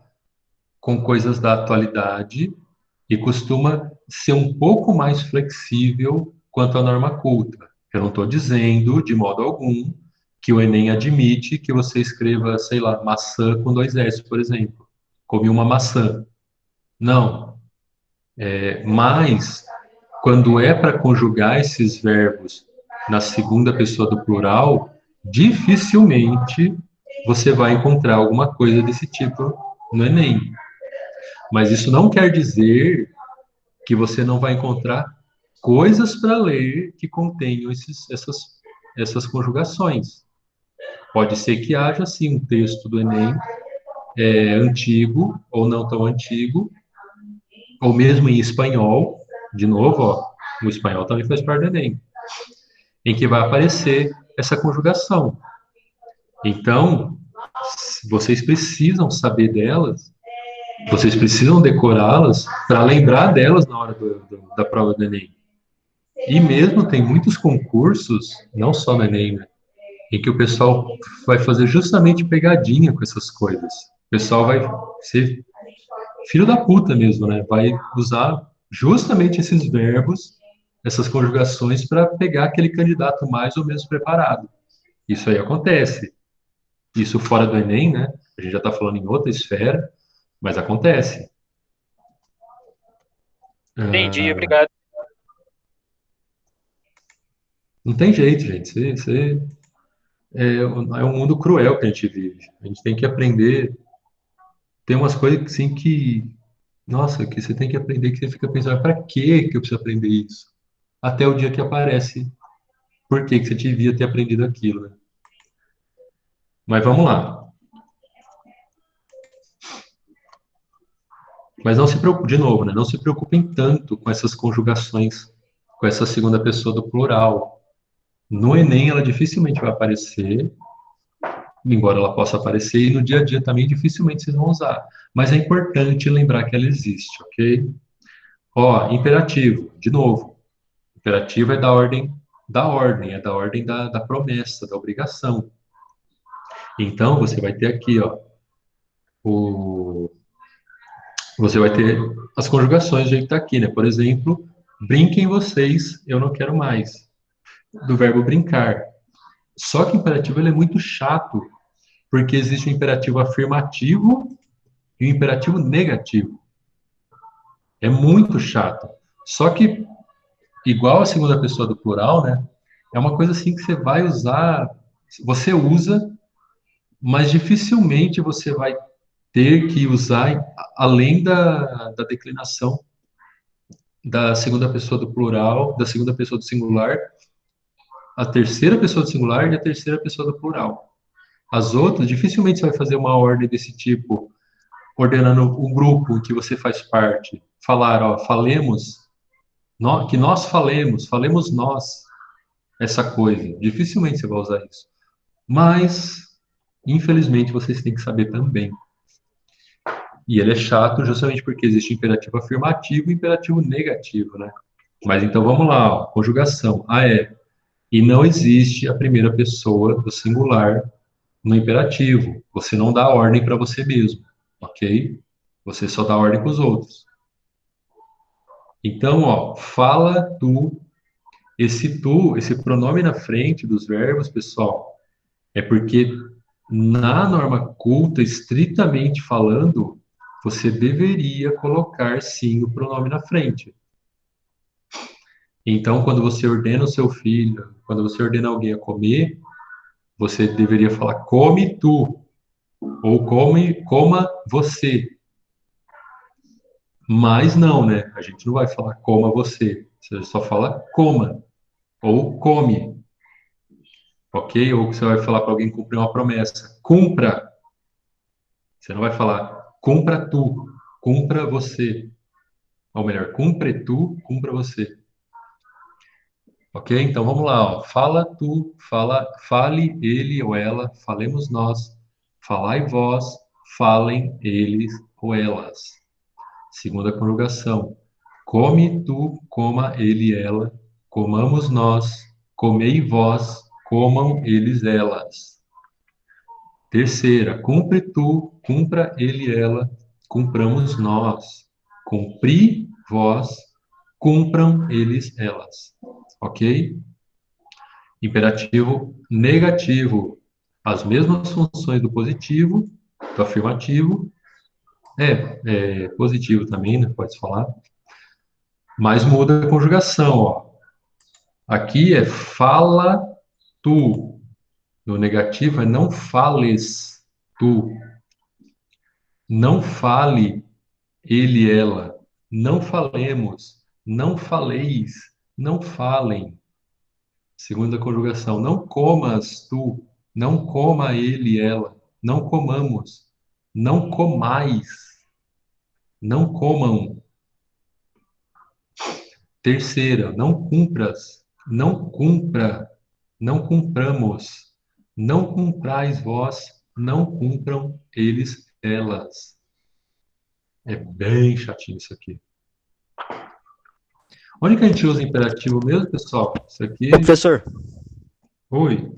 A: com coisas da atualidade e costuma ser um pouco mais flexível quanto à norma culta. Eu não estou dizendo, de modo algum, que o Enem admite que você escreva, sei lá, maçã com 2 S, por exemplo. Comi uma maçã. Não. Mas, quando é para conjugar esses verbos na segunda pessoa do plural, dificilmente você vai encontrar alguma coisa desse tipo no Enem. Mas isso não quer dizer que você não vai encontrar coisas para ler que contenham essas conjugações. Pode ser que haja, sim, um texto do Enem antigo ou não tão antigo, ou mesmo em espanhol, de novo, ó, o espanhol também faz parte do Enem, em que vai aparecer essa conjugação. Então, vocês precisam saber delas, vocês precisam decorá-las para lembrar delas na hora da prova do Enem. E mesmo tem muitos concursos, não só no Enem, né, em que o pessoal vai fazer justamente pegadinha com essas coisas. O pessoal vai ser filho da puta mesmo, né? Vai usar justamente esses verbos, essas conjugações, para pegar aquele candidato mais ou menos preparado. Isso aí acontece. Isso fora do Enem, né? A gente já está falando em outra esfera, mas acontece.
E: Entendi, obrigado.
A: Não tem jeito, gente. É um mundo cruel que a gente vive. A gente tem que aprender. Tem umas coisas assim que, nossa, que você tem que aprender que você fica pensando, para que eu preciso aprender isso? Até o dia que aparece por que você devia ter aprendido aquilo, né? Mas vamos lá. Mas não se preocupe, de novo, né? Não se preocupem tanto com essas conjugações, com essa segunda pessoa do plural. No Enem ela dificilmente vai aparecer, embora ela possa aparecer, e no dia a dia também dificilmente vocês vão usar. Mas é importante lembrar que ela existe, ok? Ó, imperativo, de novo. Imperativo é é da ordem da promessa, da obrigação. Então, você vai ter aqui, ó, você vai ter as conjugações do jeito que está aqui, né? Por exemplo, brinquem vocês, eu não quero mais, do verbo brincar. Só que o imperativo ele é muito chato, porque existe o imperativo afirmativo e o imperativo negativo. É muito chato. Só que, igual a segunda pessoa do plural, né? É uma coisa assim que você vai usar, você usa, mas dificilmente você vai ter que usar além da declinação da segunda pessoa do plural, da segunda pessoa do singular, a terceira pessoa do singular e a terceira pessoa do plural. As outras, dificilmente você vai fazer uma ordem desse tipo, ordenando o grupo em que você faz parte. Falar, ó, falemos, que nós falemos nós essa coisa. Dificilmente você vai usar isso. Mas, infelizmente, vocês têm que saber também. E ele é chato justamente porque existe imperativo afirmativo e imperativo negativo, né? Mas então vamos lá, ó, conjugação. E não existe a primeira pessoa do singular no imperativo. Você não dá ordem para você mesmo, ok? Você só dá ordem para os outros. Então, ó, fala tu. Esse pronome na frente dos verbos, pessoal, é porque na norma culta, estritamente falando, você deveria colocar sim o pronome na frente. Então, quando você ordena o seu filho, quando você ordena alguém a comer, você deveria falar come tu, ou coma você. Mas não, né? A gente não vai falar coma você. Você só fala coma, ou come, ok? Ou você vai falar para alguém cumprir uma promessa. Cumpra. Você não vai falar cumpra tu, cumpra você. Ou melhor, cumpre tu, cumpra você. Ok? Então vamos lá, ó. Fala tu, fale ele ou ela, falemos nós, falai vós, falem eles ou elas. Segunda conjugação. Come tu, coma ele e ela, comamos nós, comei vós, comam eles elas. Terceira, cumpre tu, cumpra ele e ela, cumpramos nós, cumpri vós, cumpram eles elas. Ok? Imperativo negativo. As mesmas funções do positivo, do afirmativo. Positivo também, né? Pode falar. Mas muda a conjugação, ó. Aqui é fala tu. No negativo é não fales tu. Não fale ele, ela. Não falemos. Não faleis. Não falem. Segunda conjugação, não comas tu, não coma ele, ela, não comamos, não comais, não comam. Terceira, não cumpras, não cumpra, não cumpramos, não cumprais vós, não cumpram eles, elas. É bem chatinho isso aqui. Onde que a gente usa imperativo mesmo, pessoal? Isso aqui.
B: Ô, professor,
A: Oi.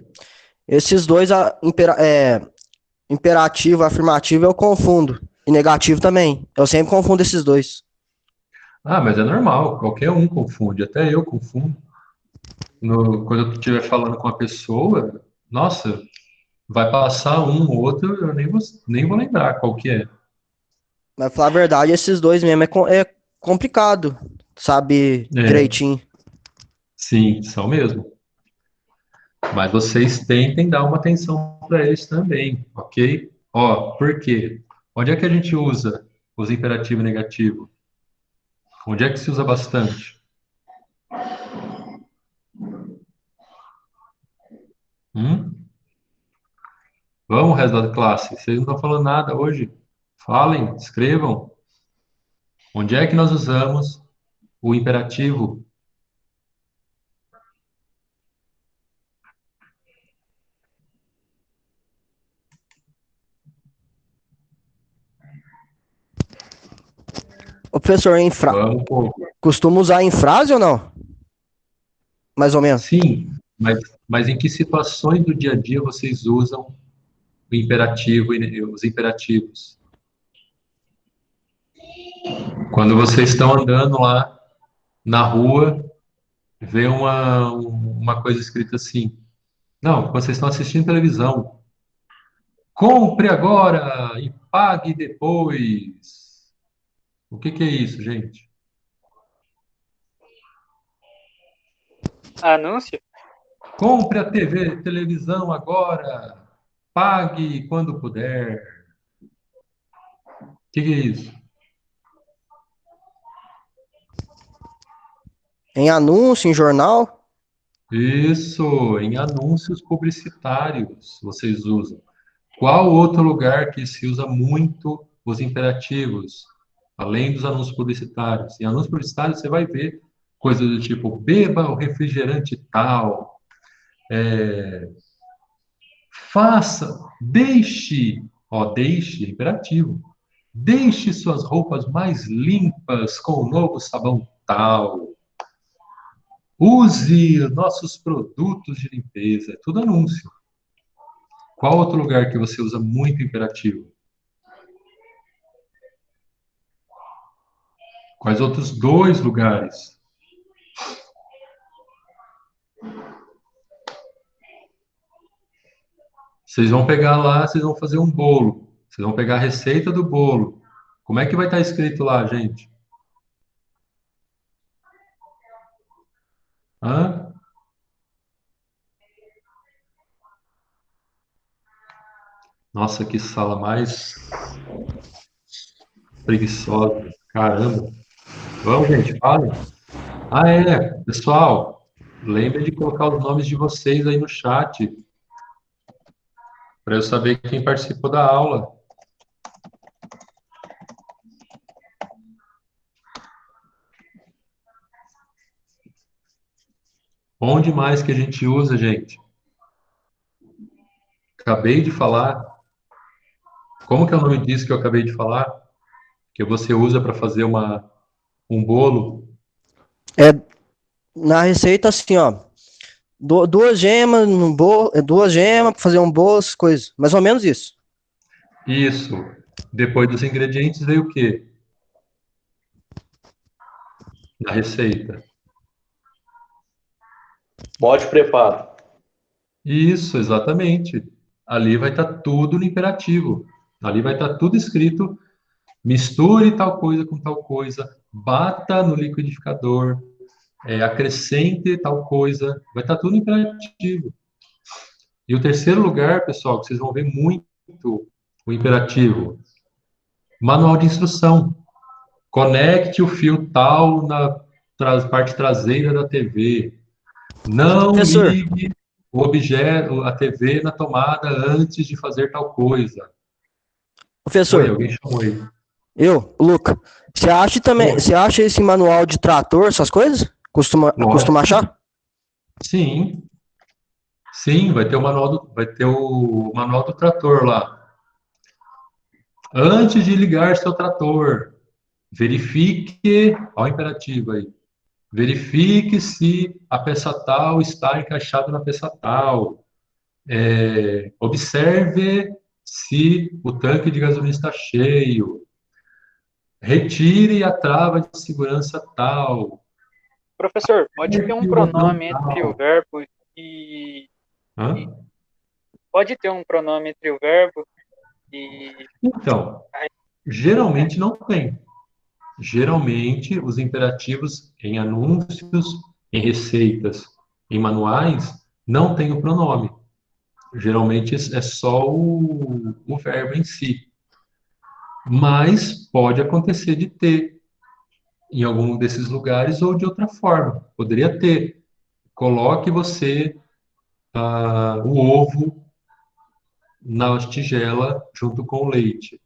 B: Esses dois, imperativo, afirmativo, eu confundo. E negativo também. Eu sempre confundo esses dois.
A: Ah, mas é normal, qualquer um confunde, até eu confundo. Quando eu estiver falando com a pessoa, nossa, vai passar um ou outro, eu nem vou lembrar qual que é.
B: Mas, pra falar a verdade, esses dois mesmo é complicado, sabe,
A: É,
B: direitinho.
A: sim, são mesmo. Mas vocês tentem dar uma atenção para eles também, ok? Ó, por quê? Onde é que a gente usa os imperativos negativos? Onde é que se usa bastante? Hum? Vamos, resto da classe. Vocês não estão falando nada hoje. Falem, escrevam. Onde é que nós usamos o imperativo?
B: O professor,
A: Vamos, pô.
B: costuma usar em frase ou não? Mais ou menos.
A: Sim, mas em que situações do dia a dia vocês usam o imperativo e os imperativos? Quando vocês estão andando lá na rua, vê uma coisa escrita assim. Não, quando vocês estão assistindo televisão. Compre agora e pague depois. O que que é isso, gente?
E: Anúncio?
A: Compre a televisão agora. Pague quando puder. O que que é isso?
B: Em anúncio, em jornal.
A: Isso, em anúncios publicitários vocês usam. Qual outro lugar que se usa muito os imperativos, além dos anúncios publicitários? Em anúncios publicitários você vai ver coisas do tipo beba o refrigerante tal, faça, deixe, ó, deixe, é imperativo, deixe suas roupas mais limpas com o novo sabão tal. Use nossos produtos de limpeza, é tudo anúncio. Qual outro lugar que você usa muito imperativo? Quais outros dois lugares? Vocês vão pegar lá, vocês vão fazer um bolo. Vocês vão pegar a receita do bolo. Como é que vai estar escrito lá, gente? Hã? Nossa, que sala mais preguiçosa. Caramba. Vamos, gente, falem. Ah, é, pessoal, lembre de colocar os nomes de vocês aí no chat, para eu saber quem participou da aula. Onde mais que a gente usa, gente? Acabei de falar. Como que é o nome disso que eu acabei de falar? Que você usa para fazer um bolo?
B: É na receita assim, ó. Duas gemas no bolo, duas gemas para fazer um bolo, essas coisas. Mais ou menos isso.
A: Isso. Depois dos ingredientes veio o quê? Na receita.
D: Bote preparo.
A: Isso, exatamente. Ali vai estar tudo no imperativo. Ali vai estar tudo escrito: misture tal coisa com tal coisa, bata no liquidificador, acrescente tal coisa. Vai estar tudo no imperativo. E o terceiro lugar, pessoal, que vocês vão ver muito o imperativo: manual de instrução. Conecte o fio tal na parte traseira da TV. Não
B: Professor,
A: ligue o objeto, a TV na tomada antes de fazer tal coisa. Oi,
B: professor,
A: alguém chamou aí.
B: Luca, você acha também,
A: Oi.
B: você acha esse manual de trator, essas coisas? Costuma
A: Lógico.
B: achar?
A: Sim, sim, vai ter o manual do trator lá. Antes de ligar seu trator, verifique, olha o imperativo aí. Verifique se a peça tal está encaixada na peça tal. observe se o tanque de gasolina está cheio. Retire a trava de segurança tal.
E: Professor, pode ter um
A: Aperte o botão
E: pronome entre o
A: tal.
E: verbo e.
A: Hã?
E: Pode ter um pronome entre o verbo e.
A: Então, geralmente não tem. Geralmente, os imperativos em anúncios, em receitas, em manuais, não tem o pronome. Geralmente é só o verbo em si. Mas pode acontecer de ter em algum desses lugares ou de outra forma. Poderia ter. Coloque você o ovo na tigela junto com o leite.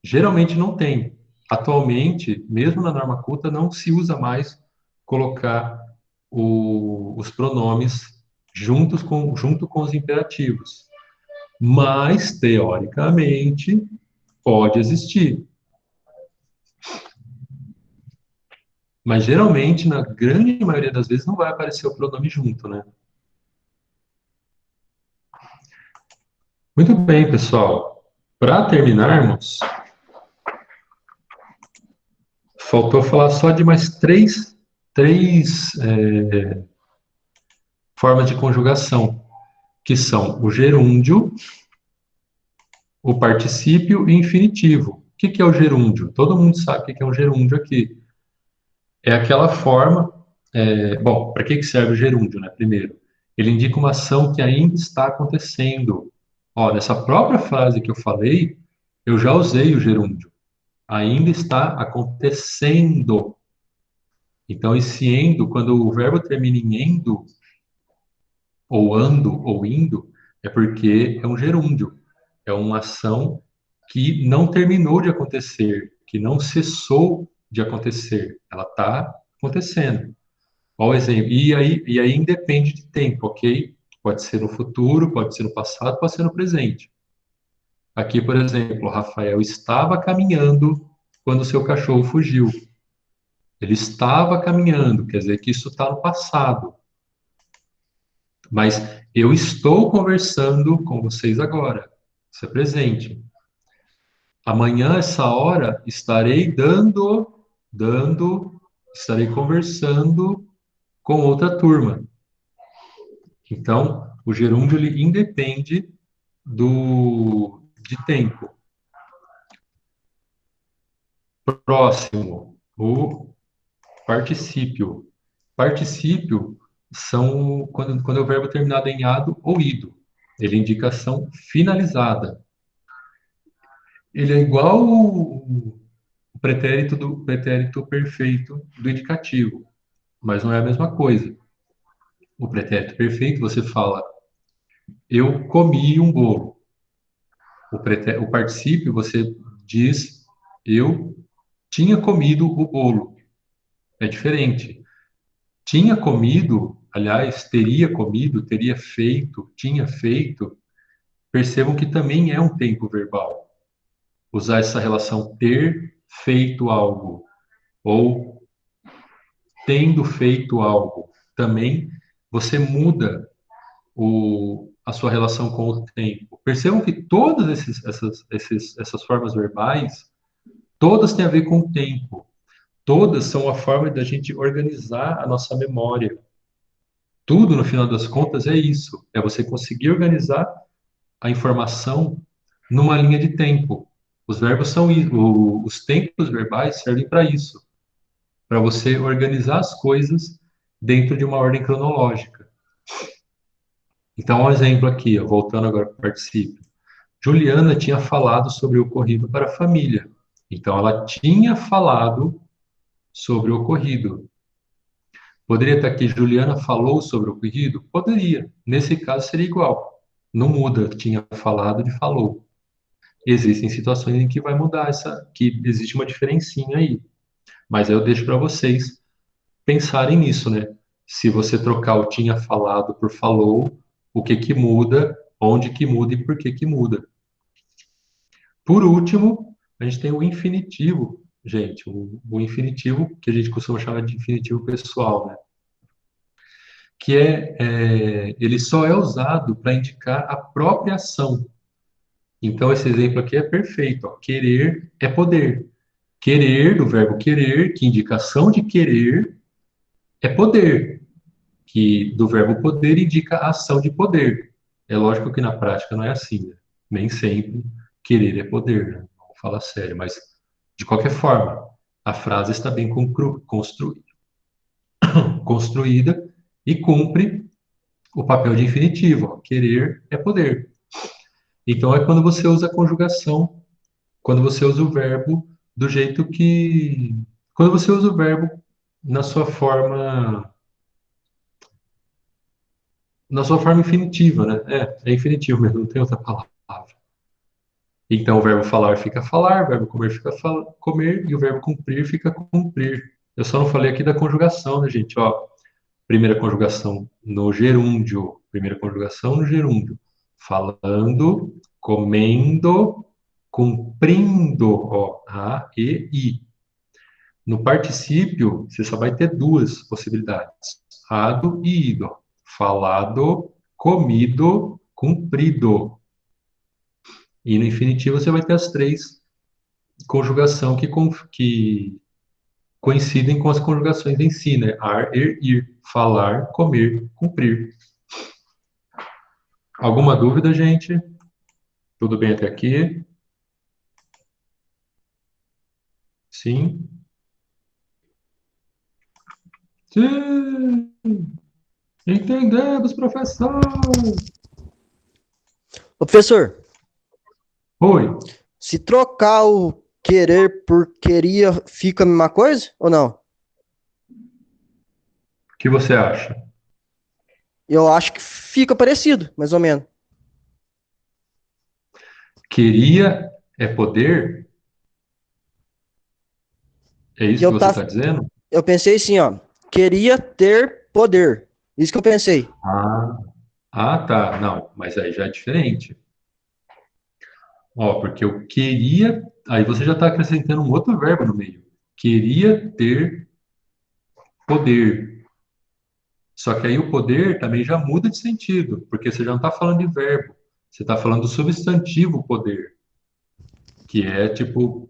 A: Geralmente não tem. Atualmente, mesmo na norma culta, não se usa mais colocar os pronomes junto com os imperativos. Mas, teoricamente, pode existir. Mas, geralmente, na grande maioria das vezes, não vai aparecer o pronome junto, né? Muito bem, pessoal. Para terminarmos, faltou falar só de mais três formas de conjugação, que são o gerúndio, o particípio e infinitivo. O que é o gerúndio? Todo mundo sabe o que é um gerúndio aqui. É aquela forma... bom, para que serve o gerúndio, né? Primeiro, ele indica uma ação que ainda está acontecendo. Ó, nessa própria frase que eu falei, eu já usei o gerúndio. Ainda está acontecendo. Então, esse endo, quando o verbo termina em endo, ou ando, ou indo, é porque é um gerúndio. É uma ação que não terminou de acontecer, que não cessou de acontecer. Ela está acontecendo. Olha o exemplo. E aí independe de tempo, ok? Pode ser no futuro, pode ser no passado, pode ser no presente. Aqui, por exemplo, o Rafael estava caminhando quando seu cachorro fugiu. Ele estava caminhando, quer dizer que isso está no passado. Mas eu estou conversando com vocês agora. Isso é presente. Amanhã, essa hora, estarei estarei conversando com outra turma. Então, o gerúndio ele independe de tempo. Próximo, o particípio. Particípio são quando é o verbo terminado em ado ou ido. Ele é indicação finalizada. Ele é igual o pretérito perfeito do indicativo, mas não é a mesma coisa. O pretérito perfeito, você fala, eu comi um bolo. O particípio, você diz, eu tinha comido o bolo. É diferente. Tinha comido, aliás, teria comido, teria feito, tinha feito. Percebam que também é um tempo verbal. Usar essa relação ter feito algo ou tendo feito algo. Também você muda a sua relação com o tempo. Percebam que todas essas formas verbais, todas têm a ver com o tempo. Todas são uma forma da gente organizar a nossa memória. Tudo, no final das contas, é isso. É você conseguir organizar a informação numa linha de tempo. Os verbos são os tempos verbais servem para isso, para você organizar as coisas dentro de uma ordem cronológica. Então, um exemplo aqui, ó, voltando agora para o particípio. Juliana tinha falado sobre o ocorrido para a família. Então, ela tinha falado sobre o ocorrido. Poderia estar aqui, Juliana falou sobre o ocorrido? Poderia. Nesse caso, seria igual. Não muda, tinha falado de falou. Existem situações em que vai mudar que existe uma diferencinha aí. Mas aí eu deixo para vocês pensarem nisso, né? Se você trocar o tinha falado por falou, o que que muda, onde que muda e por que que muda. Por último, a gente tem o infinitivo, gente, o infinitivo que a gente costuma chamar de infinitivo pessoal, né? que ele só é usado para indicar a própria ação. Então, esse exemplo aqui é perfeito. Ó. Querer é poder. Querer, do verbo querer, que indica ação de querer, é poder. Que do verbo poder indica ação de poder. É lógico que na prática não é assim, né? Nem sempre querer é poder, né? Vamos falar sério, mas de qualquer forma, a frase está bem construída e cumpre o papel de infinitivo. Ó. Querer é poder. Então é quando você usa a conjugação, quando você usa o verbo do jeito que. Quando você usa o verbo na sua forma. Na sua forma infinitiva, né? É infinitivo mesmo, não tem outra palavra. Então o verbo falar fica falar, o verbo comer fica comer, e o verbo cumprir fica cumprir. Eu só não falei aqui da conjugação, né, gente? Ó, primeira conjugação no gerúndio, primeira conjugação no gerúndio. Falando, comendo, cumprindo, ó, a, e, i. No particípio, você só vai ter duas possibilidades: ado e ido. Falado, comido, cumprido. E no infinitivo você vai ter as três conjugações que coincidem com as conjugações em si, né? Ar, ir. Falar, comer, cumprir. Alguma dúvida, gente? Tudo bem até aqui? Sim? Sim! Entendemos, professor!
B: Ô, professor,
A: Oi,
B: se trocar o querer por queria, fica a mesma coisa ou não?
A: o que você acha?
B: Eu acho que fica parecido, mais ou menos.
A: Queria é poder? É
B: E
A: isso que
B: eu,
A: você está dizendo?
B: eu pensei assim, ó, queria ter poder. Isso que eu pensei.
A: Tá. Não, mas aí já é diferente. Ó, porque eu queria. Aí você já está acrescentando um outro verbo no meio. Queria ter poder. Só que aí o poder também já muda de sentido, porque você já não está falando de verbo. Você está falando do substantivo poder, que é tipo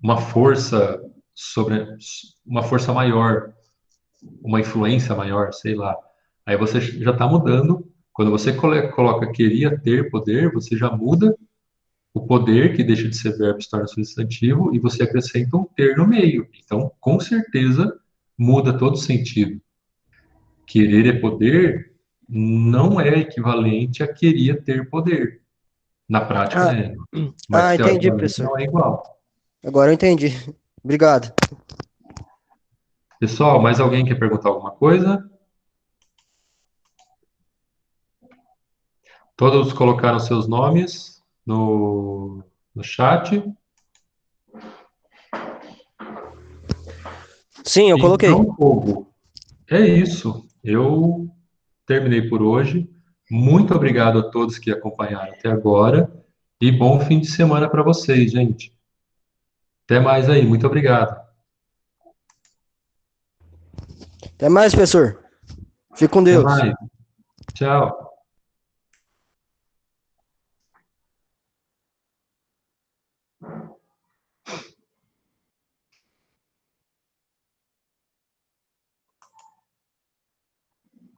A: uma força sobre uma força maior, uma influência maior, sei lá. Aí você já está mudando. Quando você coloca queria ter poder, você já muda o poder, que deixa de ser verbo, se torna substantivo, e você acrescenta um ter no meio. Então, com certeza, muda todo o sentido. Querer é poder não é equivalente a queria ter poder. Na prática
B: Ah,
A: é, mas
B: entendi,
A: teoricamente
B: professor.
A: não é igual.
B: Agora eu entendi. Obrigado.
A: Pessoal, mais alguém quer perguntar alguma coisa? Todos colocaram seus nomes no chat?
B: Sim, eu coloquei.
A: Então, povo, é isso. Eu terminei por hoje. Muito obrigado a todos que acompanharam até agora e bom fim de semana para vocês, gente. Até mais aí. Muito obrigado.
B: Até mais, professor. Fique com
A: Até
B: Deus.
A: mais. Tchau.